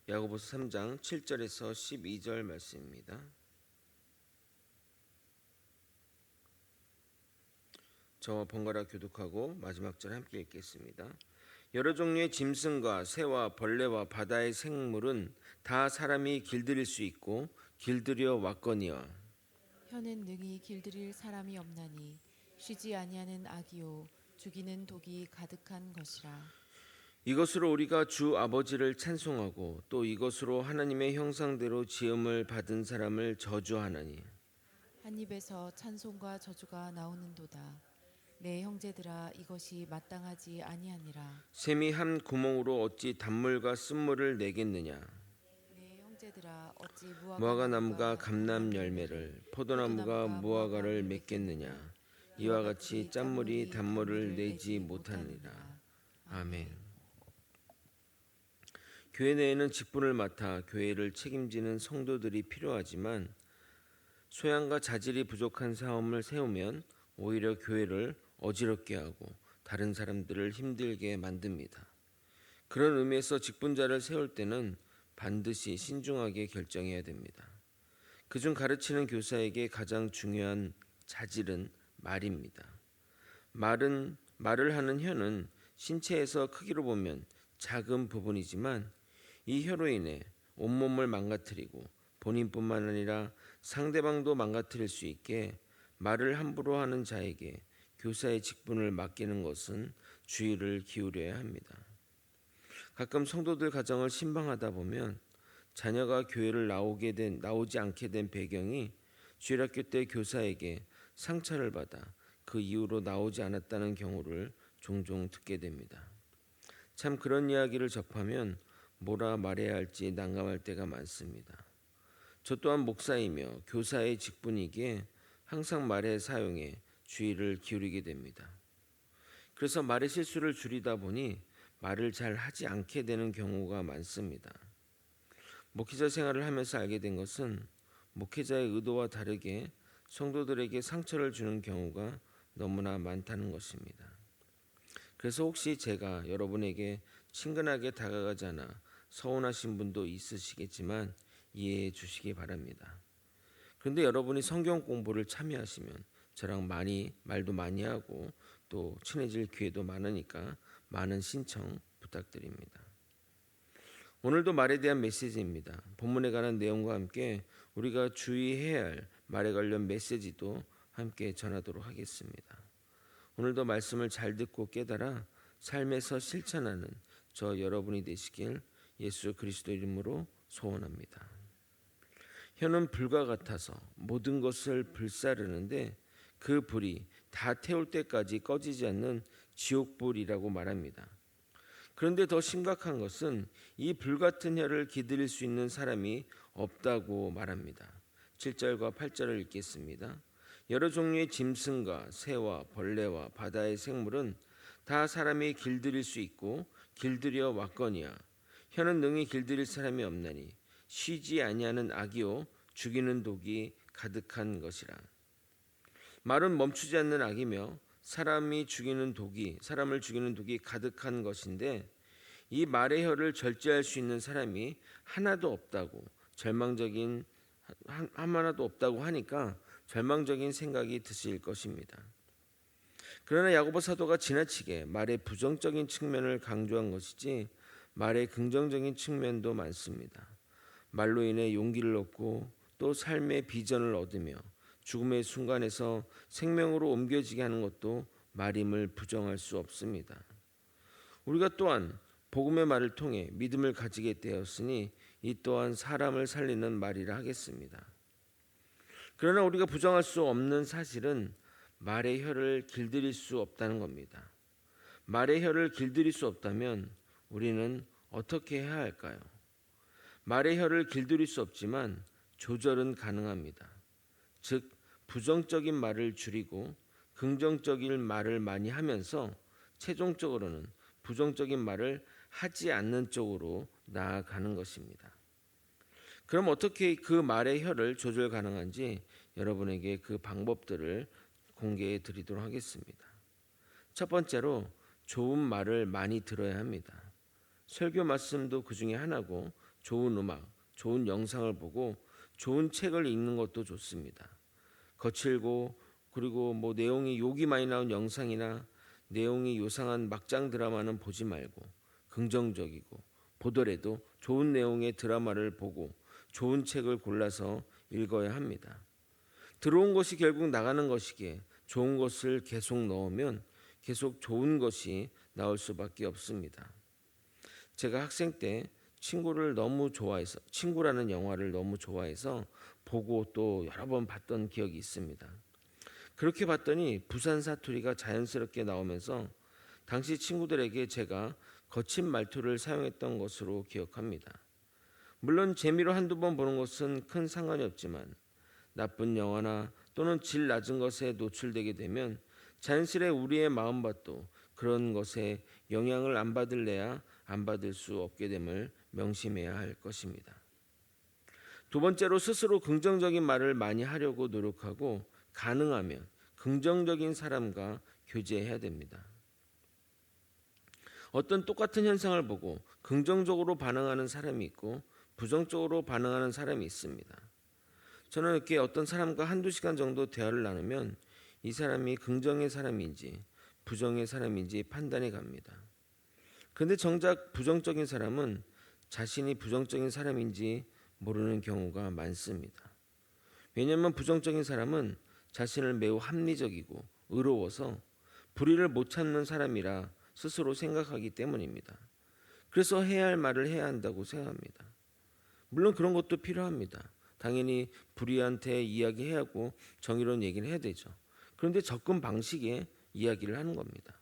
야고보서 3장 7절에서 12절 말씀입니다. 저와 번갈아 교독하고 마지막 절 함께 읽겠습니다. 여러 종류의 짐승과 새와 벌레와 바다의 생물은 다 사람이 길들일 수 있고 길들여 왔거니와 혀는 능히 길들일 사람이 없나니 쉬지 아니하는 악이요 죽이는 독이 가득한 것이라. 이것으로 우리가 주 아버지를 찬송하고 또 이것으로 하나님의 형상대로 지음을 받은 사람을 저주하나니 한 입에서 찬송과 저주가 나오는도다. 내 형제들아 이것이 마땅하지 아니하니라. 샘이 한 구멍으로 어찌 단물과 쓴물을 내겠느냐. 내 형제들아 어찌 무화과 나무가 감람 열매를 포도나무가 무화과를 맺겠느냐. 이와 같이 짠물이 단물을 내지 못하느니라. 아멘. 교회 내에는 직분을 맡아 교회를 책임지는 성도들이 필요하지만 소양과 자질이 부족한 사람을 세우면 오히려 교회를 어지럽게 하고 다른 사람들을 힘들게 만듭니다. 그런 의미에서 직분자를 세울 때는 반드시 신중하게 결정해야 됩니다. 그중 가르치는 교사에게 가장 중요한 자질은 말입니다. 말을 하는 혀는 신체에서 크기로 보면 작은 부분이지만 이 혀로 인해 온몸을 망가뜨리고 본인뿐만 아니라 상대방도 망가뜨릴 수 있게 말을 함부로 하는 자에게 교사의 직분을 맡기는 것은 주의를 기울여야 합니다. 가끔 성도들 가정을 신방하다 보면 자녀가 교회를 나오지 않게 된 배경이 주일학교 때 교사에게 상처를 받아 그 이후로 나오지 않았다는 경우를 종종 듣게 됩니다. 참 그런 이야기를 접하면 뭐라 말해야 할지 난감할 때가 많습니다. 저 또한 목사이며 교사의 직분이기에 항상 말의 사용에 주의를 기울이게 됩니다. 그래서 말의 실수를 줄이다 보니 말을 잘 하지 않게 되는 경우가 많습니다. 목회자 생활을 하면서 알게 된 것은 목회자의 의도와 다르게 성도들에게 상처를 주는 경우가 너무나 많다는 것입니다. 그래서 혹시 제가 여러분에게 친근하게 다가가지 않아 서운하신 분도 있으시겠지만 이해해 주시기 바랍니다. 그런데 여러분이 성경 공부를 참여하시면 저랑 말도 많이 하고 또 친해질 기회도 많으니까 많은 신청 부탁드립니다. 오늘도 말에 대한 메시지입니다. 본문에 관한 내용과 함께 우리가 주의해야 할 말에 관련 메시지도 함께 전하도록 하겠습니다. 오늘도 말씀을 잘 듣고 깨달아 삶에서 실천하는 저 여러분이 되시길 예수 그리스도 이름으로 소원합니다. 혀는 불과 같아서 모든 것을 불사르는데 그 불이 다 태울 때까지 꺼지지 않는 지옥불이라고 말합니다. 그런데 더 심각한 것은 이 불같은 혀를 기들일 수 있는 사람이 없다고 말합니다. 7절과 8절을 읽겠습니다. 여러 종류의 짐승과 새와 벌레와 바다의 생물은 다 사람이 길들일 수 있고 길들여 왔거니와 혀는 능히 길들일 사람이 없나니 쉬지 아니하는 악이요 죽이는 독이 가득한 것이라. 말은 멈추지 않는 악이며 사람을 죽이는 독이 가득한 것인데 이 말의 혀를 절제할 수 있는 사람이 하나도 없다고 하니까 절망적인 생각이 드실 것입니다. 그러나 야고보 사도가 지나치게 말의 부정적인 측면을 강조한 것이지 말의 긍정적인 측면도 많습니다. 말로 인해 용기를 얻고 또 삶의 비전을 얻으며 죽음의 순간에서 생명으로 옮겨지게 하는 것도 말임을 부정할 수 없습니다. 우리가 또한 복음의 말을 통해 믿음을 가지게 되었으니 이 또한 사람을 살리는 말이라 하겠습니다. 그러나 우리가 부정할 수 없는 사실은 말의 혀를 길들일 수 없다는 겁니다. 말의 혀를 길들일 수 없다면 우리는 어떻게 해야 할까요? 말의 혀를 길들일 수 없지만 조절은 가능합니다. 즉 부정적인 말을 줄이고 긍정적인 말을 많이 하면서 최종적으로는 부정적인 말을 하지 않는 쪽으로 나아가는 것입니다. 그럼 어떻게 그 말의 혀를 조절 가능한지 여러분에게 그 방법들을 공개해 드리도록 하겠습니다. 첫 번째로 좋은 말을 많이 들어야 합니다. 설교 말씀도 그 중에 하나고 좋은 음악, 좋은 영상을 보고 좋은 책을 읽는 것도 좋습니다. 거칠고 그리고 내용이 욕이 많이 나온 영상이나 내용이 요상한 막장 드라마는 보지 말고 긍정적이고 보더라도 좋은 내용의 드라마를 보고 좋은 책을 골라서 읽어야 합니다. 들어온 것이 결국 나가는 것이기에 좋은 것을 계속 넣으면 계속 좋은 것이 나올 수밖에 없습니다. 제가 학생 때 친구라는 영화를 너무 좋아해서 보고 또 여러 번 봤던 기억이 있습니다. 그렇게 봤더니 부산 사투리가 자연스럽게 나오면서 당시 친구들에게 제가 거친 말투를 사용했던 것으로 기억합니다. 물론 재미로 한두 번 보는 것은 큰 상관이 없지만 나쁜 영화나 또는 질 낮은 것에 노출되게 되면 자연스레 우리의 마음밭도 그런 것에 영향을 안 받을래야 안 받을 수 없게 됨을 명심해야 할 것입니다. 두 번째로 스스로 긍정적인 말을 많이 하려고 노력하고 가능하면 긍정적인 사람과 교제해야 됩니다. 어떤 똑같은 현상을 보고 긍정적으로 반응하는 사람이 있고 부정적으로 반응하는 사람이 있습니다. 저는 이렇게 어떤 사람과 한두 시간 정도 대화를 나누면 이 사람이 긍정의 사람인지 부정의 사람인지 판단이 갑니다. 그런데 정작 부정적인 사람은 자신이 부정적인 사람인지 모르는 경우가 많습니다. 왜냐하면 부정적인 사람은 자신을 매우 합리적이고 의로워서 불의를 못 참는 사람이라 스스로 생각하기 때문입니다. 그래서 해야 할 말을 해야 한다고 생각합니다. 물론 그런 것도 필요합니다. 당연히 불의한테 이야기해야 하고 정의로운 얘기를 해야 되죠. 그런데 접근 방식에 이야기를 하는 겁니다.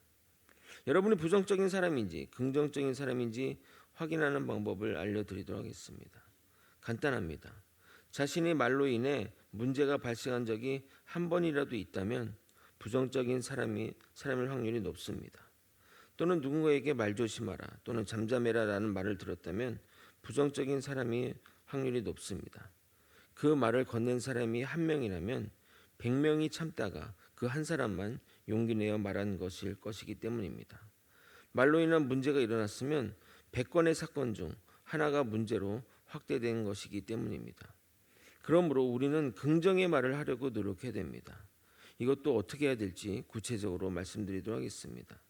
여러분이 부정적인 사람인지 긍정적인 사람인지 확인하는 방법을 알려드리도록 하겠습니다. 간단합니다. 자신의 말로 인해 문제가 발생한 적이 한 번이라도 있다면 부정적인 사람일 확률이 높습니다. 또는 누군가에게 말 조심하라 또는 잠잠해라라는 말을 들었다면 부정적인 사람이 확률이 높습니다. 그 말을 건넨 사람이 한 명이라면 100명이 참다가 그 한 사람만 용기 내어 말한 것일 것이기 때문입니다. 말로 인한 문제가 일어났으면 100건의 사건 중 하나가 문제로 확대된 것이기 때문입니다. 그러므로 우리는 긍정의 말을 하려고 노력해야 됩니다. 이것도 어떻게 해야 될지 구체적으로 말씀드리도록 하겠습니다.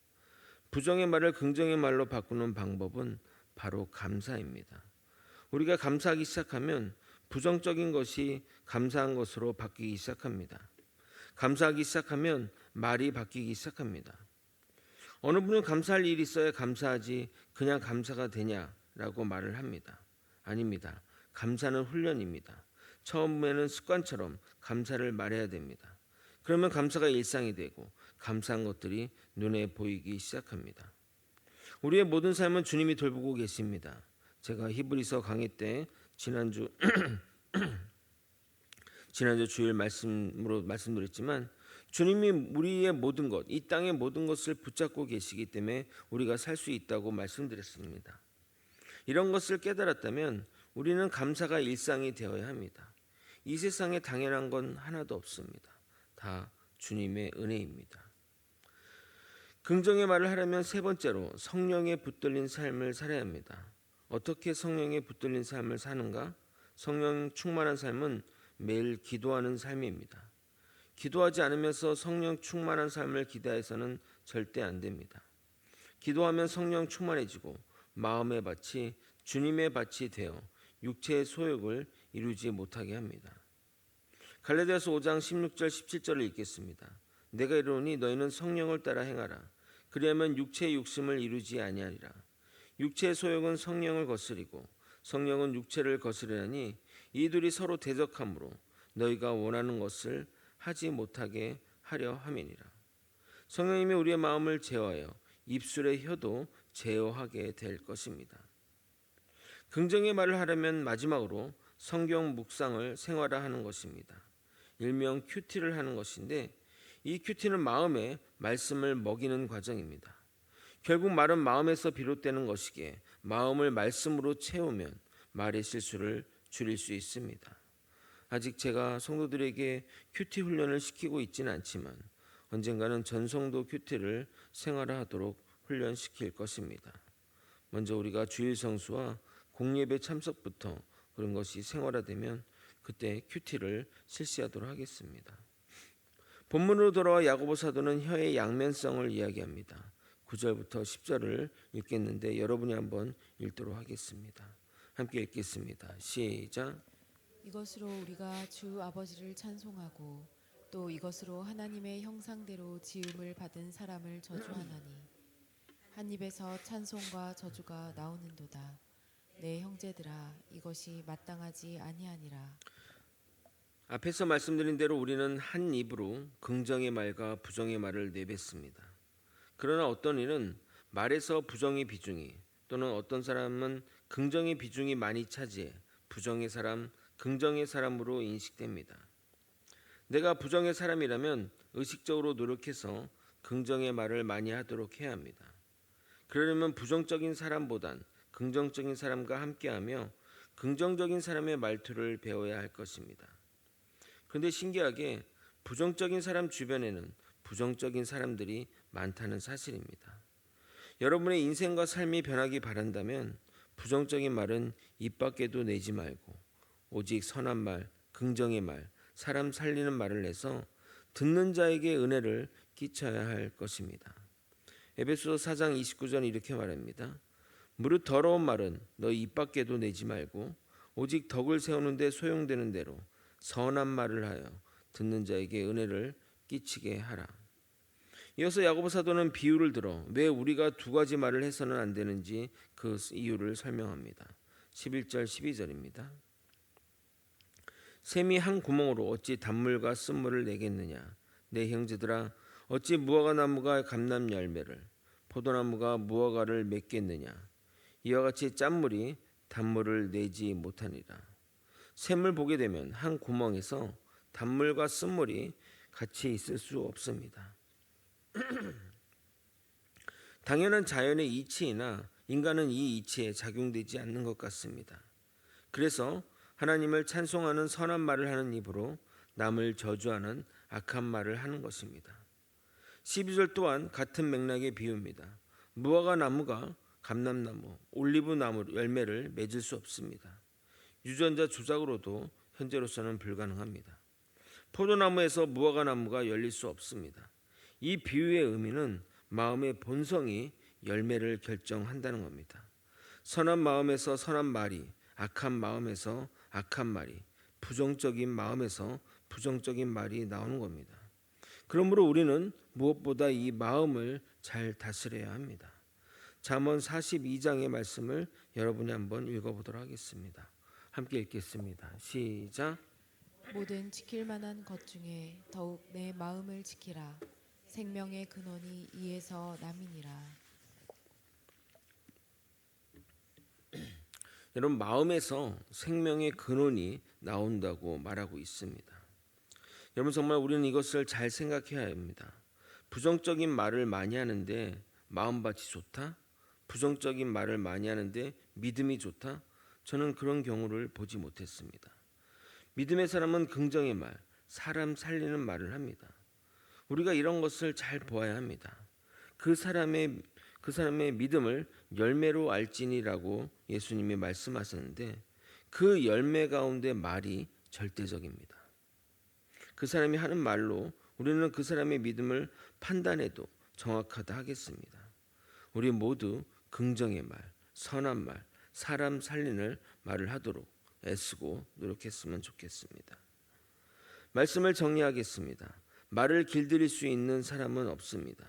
부정의 말을 긍정의 말로 바꾸는 방법은 바로 감사입니다. 우리가 감사하기 시작하면 부정적인 것이 감사한 것으로 바뀌기 시작합니다. 감사하기 시작하면 말이 바뀌기 시작합니다. 어느 분은 감사할 일이 있어야 감사하지 그냥 감사가 되냐라고 말을 합니다. 아닙니다. 감사는 훈련입니다. 처음에는 습관처럼 감사를 말해야 됩니다. 그러면 감사가 일상이 되고 감사한 것들이 눈에 보이기 시작합니다. 우리의 모든 삶은 주님이 돌보고 계십니다. 제가 히브리서 강의 때 지난주 주일 말씀으로 말씀드렸지만 주님이 우리의 모든 것, 이 땅의 모든 것을 붙잡고 계시기 때문에 우리가 살 수 있다고 말씀드렸습니다. 이런 것을 깨달았다면 우리는 감사가 일상이 되어야 합니다. 이 세상에 당연한 건 하나도 없습니다. 다 주님의 은혜입니다. 긍정의 말을 하려면 세 번째로 성령에 붙들린 삶을 살아야 합니다. 어떻게 성령에 붙들린 삶을 사는가? 성령 충만한 삶은 매일 기도하는 삶입니다. 기도하지 않으면서 성령 충만한 삶을 기대해서는 절대 안 됩니다. 기도하면 성령 충만해지고 마음의 밭이 주님의 밭이 되어 육체의 소욕을 이루지 못하게 합니다. 갈라디아서 5장 16절 17절을 읽겠습니다. 내가 이르노니 너희는 성령을 따라 행하라. 그리하면 육체의 욕심을 이루지 아니하리라. 육체의 소욕은 성령을 거스리고 성령은 육체를 거스르나니 이들이 서로 대적하므로 너희가 원하는 것을 하지 못하게 하려 함이니라. 성령님이 우리의 마음을 제어하여 입술의 혀도 제어하게 될 것입니다. 긍정의 말을 하려면 마지막으로 성경 묵상을 생활화하는 것입니다. 일명 큐티를 하는 것인데 이 큐티는 마음에 말씀을 먹이는 과정입니다. 결국 말은 마음에서 비롯되는 것이기에 마음을 말씀으로 채우면 말의 실수를 줄일 수 있습니다. 아직 제가 성도들에게 큐티 훈련을 시키고 있지는 않지만 언젠가는 전성도 큐티를 생활화하도록 훈련시킬 것입니다. 먼저 우리가 주일 성수와 공예배 참석부터 그런 것이 생활화되면 그때 큐티를 실시하도록 하겠습니다. 본문으로 돌아와 야고보 사도는 혀의 양면성을 이야기합니다. 9절부터 10절을 읽겠는데 여러분이 한번 읽도록 하겠습니다. 함께 읽겠습니다. 시작. 이것으로 우리가 주 아버지를 찬송하고 또 이것으로 하나님의 형상대로 지음을 받은 사람을 저주하나니 한 입에서 찬송과 저주가 나오는도다. 내 형제들아, 이것이 마땅하지 아니하니라. 앞에서 말씀드린 대로 우리는 한 입으로 긍정의 말과 부정의 말을 내뱉습니다. 그러나 어떤 이는 말에서 부정의 비중이 또는 어떤 사람은 긍정의 비중이 많이 차지해 부정의 사람, 긍정의 사람으로 인식됩니다. 내가 부정의 사람이라면 의식적으로 노력해서 긍정의 말을 많이 하도록 해야 합니다. 그러려면 부정적인 사람보단 긍정적인 사람과 함께하며 긍정적인 사람의 말투를 배워야 할 것입니다. 그런데 신기하게 부정적인 사람 주변에는 부정적인 사람들이 많다는 사실입니다. 여러분의 인생과 삶이 변하기 바란다면 부정적인 말은 입 밖에도 내지 말고 오직 선한 말, 긍정의 말, 사람 살리는 말을 내서 듣는 자에게 은혜를 끼쳐야 할 것입니다. 에베소서 4장 29절 이렇게 말합니다. 무릇 더러운 말은 너희 입 밖에도 내지 말고 오직 덕을 세우는 데 소용되는 대로 선한 말을 하여 듣는 자에게 은혜를 끼치게 하라. 이어서 야고보 사도는 비유를 들어 왜 우리가 두 가지 말을 해서는 안 되는지 그 이유를 설명합니다. 11절 12절입니다. 샘이 한 구멍으로 어찌 단물과 쓴물을 내겠느냐. 내 형제들아, 어찌 무화과 나무가 감람 열매를 포도나무가 무화과를 맺겠느냐. 이와 같이 짠물이 단물을 내지 못하니라. 샘을 보게 되면 한 구멍에서 단물과 쓴물이 같이 있을 수 없습니다. 당연한 자연의 이치이나 인간은 이 이치에 작용되지 않는 것 같습니다. 그래서 하나님을 찬송하는 선한 말을 하는 입으로 남을 저주하는 악한 말을 하는 것입니다. 12절 또한 같은 맥락의 비유입니다. 무화과 나무가 감람나무, 올리브나무 열매를 맺을 수 없습니다. 유전자 조작으로도 현재로서는 불가능합니다. 포도나무에서 무화과 나무가 열릴 수 없습니다. 이 비유의 의미는 마음의 본성이 열매를 결정한다는 겁니다. 선한 마음에서 선한 말이, 악한 마음에서 악한 말이, 부정적인 마음에서 부정적인 말이 나오는 겁니다. 그러므로 우리는 무엇보다 이 마음을 잘 다스려야 합니다. 잠언 42장의 말씀을 여러분이 한번 읽어보도록 하겠습니다. 함께 읽겠습니다. 시작. 모든 지킬 만한 것 중에 더욱 내 마음을 지키라. 생명의 근원이 이에서 남이니라. 여러분, 마음에서 생명의 근원이 나온다고 말하고 있습니다. 여러분, 정말 우리는 이것을 잘 생각해야 합니다. 부정적인 말을 많이 하는데 마음밭이 좋다? 부정적인 말을 많이 하는데 믿음이 좋다? 저는 그런 경우를 보지 못했습니다. 믿음의 사람은 긍정의 말, 사람 살리는 말을 합니다. 우리가 이런 것을 잘 보아야 합니다. 그 사람의 믿음을 열매로 알지니라고 예수님이 말씀하셨는데 그 열매 가운데 말이 절대적입니다. 그 사람이 하는 말로 우리는 그 사람의 믿음을 판단해도 정확하다 하겠습니다. 우리 모두 긍정의 말, 선한 말, 사람 살리는 말을 하도록 애쓰고 노력했으면 좋겠습니다. 말씀을 정리하겠습니다. 말을 길들일 수 있는 사람은 없습니다.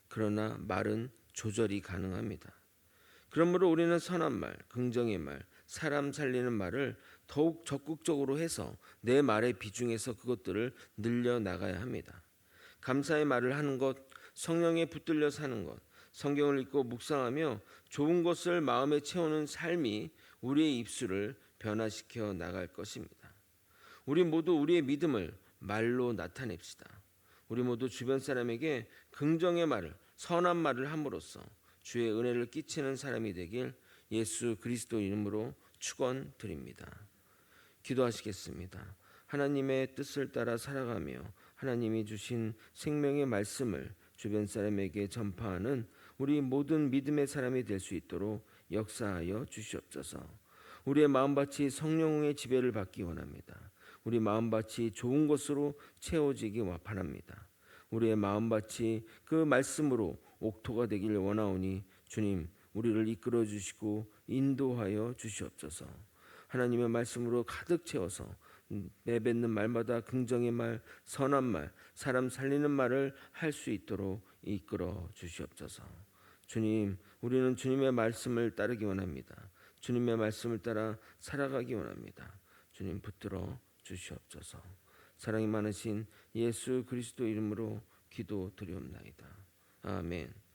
그러나 말은 조절이 가능합니다. 그러므로 우리는 선한 말, 긍정의 말, 사람 살리는 말을 더욱 적극적으로 해서 내 말의 비중에서 그것들을 늘려나가야 합니다. 감사의 말을 하는 것, 성령에 붙들려 사는 것, 성경을 읽고 묵상하며 좋은 것을 마음에 채우는 삶이 우리의 입술을 변화시켜 나갈 것입니다. 우리 모두 우리의 믿음을 말로 나타냅시다. 우리 모두 주변 사람에게 긍정의 말을, 선한 말을 함으로써 주의 은혜를 끼치는 사람이 되길 예수 그리스도 이름으로 축원드립니다. 기도하시겠습니다. 하나님의 뜻을 따라 살아가며 하나님이 주신 생명의 말씀을 주변 사람에게 전파하는 우리 모든 믿음의 사람이 될 수 있도록 역사하여 주시옵소서. 우리의 마음밭이 성령의 지배를 받기 원합니다. 우리 마음밭이 좋은 것으로 채워지기 바랍니다. 우리의 마음밭이 그 말씀으로 옥토가 되길 원하오니 주님 우리를 이끌어 주시고 인도하여 주시옵소서. 하나님의 말씀으로 가득 채워서 내뱉는 말마다 긍정의 말, 선한 말, 사람 살리는 말을 할 수 있도록 이끌어 주시옵소서. 주님, 우리는 주님의 말씀을 따르기 원합니다. 주님의 말씀을 따라 살아가기 원합니다. 주님 붙들어 주시옵소서. 사랑이 많으신 예수 그리스도 이름으로 기도드리옵나이다. 아멘.